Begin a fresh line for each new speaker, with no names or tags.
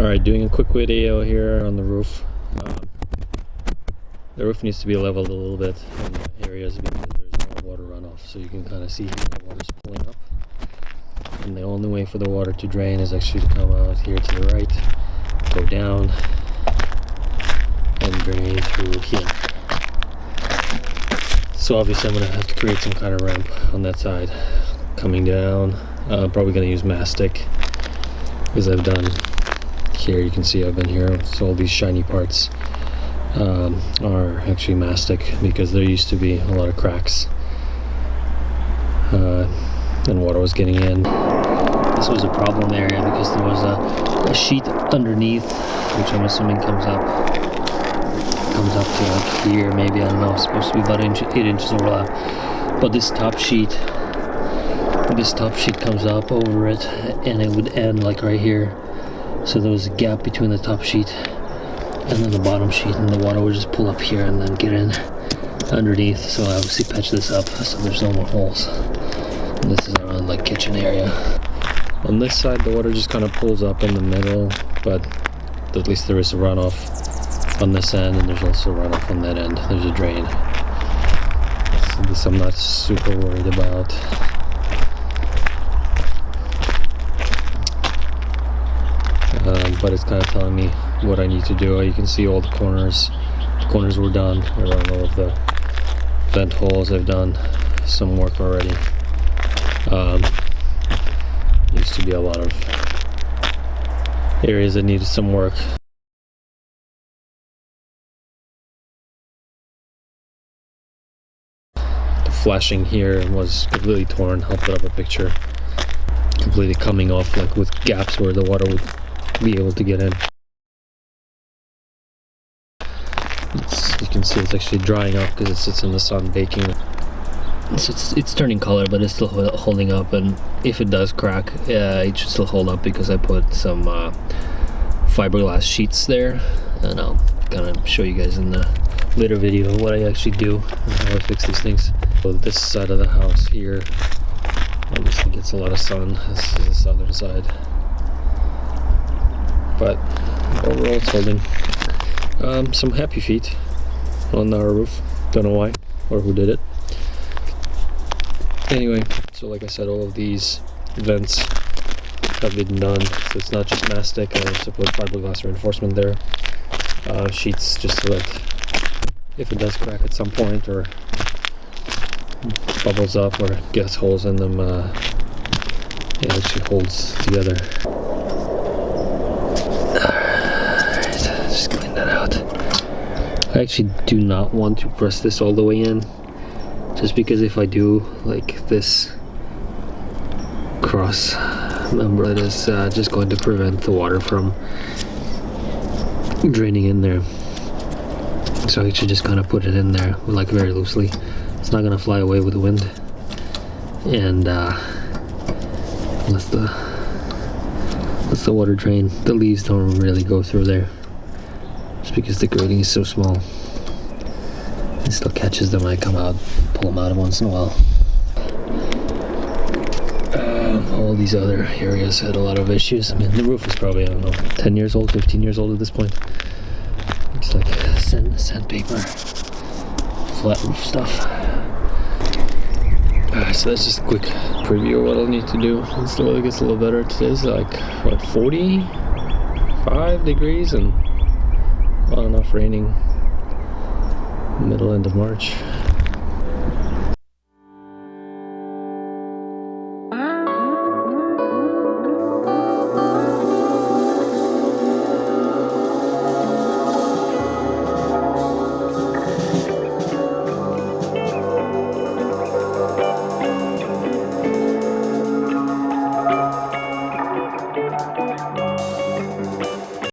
Alright, doing a quick video here on the roof. The roof needs to be leveled a little bit in the areas because there's no water runoff, so you can kind of see the water's pulling up. And the only way for the water to drain is actually to come out here to the right, go down, and drain through here. So obviously I'm going to have to create some kind of ramp on that side. Coming down, probably going to use mastic, because I've done here, you can see I've been here, so all these shiny parts are actually mastic because there used to be a lot of cracks and water was getting in. This was a problem area because there was a sheet underneath, which I'm assuming comes up to like here, maybe, I don't know, it's supposed to be about 8 inches overlap, but this top sheet comes up over it and it would end like right here. So there was a gap between the top sheet and then the bottom sheet, and the water would just pull up here and then get in underneath. So I obviously patched this up so there's no more holes. And this is around like kitchen area. On this side the water just kind of pulls up in the middle, but at least there is a runoff on this end, and there's also a runoff on that end. There's a drain. So this I'm not super worried about. But it's kind of telling me what I need to do. You can see all the corners. The corners were done around all of the vent holes. I've done some work already. Used to be a lot of areas that needed some work. The flashing here was completely torn. I'll put up a picture. Completely coming off, like with gaps where the water would be able to get in. You can see it's actually drying up because it sits in the sun baking. It's turning color, but it's still holding up, and if it does crack, it should still hold up because I put some fiberglass sheets there, and I'll kind of show you guys in the later video what I actually do and how I fix these things. So this side of the house here obviously gets a lot of sun. This is the southern side. But overall it's holding. Some happy feet on our roof. Don't know why or who did it. Anyway, so like I said, all of these vents have been done. So it's not just mastic. I also put fiberglass reinforcement there. Sheets just so that if it does crack at some point or bubbles up or gets holes in them, it actually holds together. Just clean that out. I actually do not want to press this all the way in, just because if I do, like this cross member, that is just going to prevent the water from draining in there. So I actually just kind of put it in there like very loosely. It's not going to fly away with the wind, and unless the water drain, the leaves don't really go through there, just because the grating is so small. It still catches them when I come out, pull them out once in a while. All these other areas had a lot of issues. I mean, the roof is probably, I don't know, 10 years old, 15 years old at this point. Looks like sandpaper, flat roof stuff. So that's just a quick preview of what I'll need to do. It's the weather gets a little better. Today's like, what, 45 degrees and well enough raining middle end of March.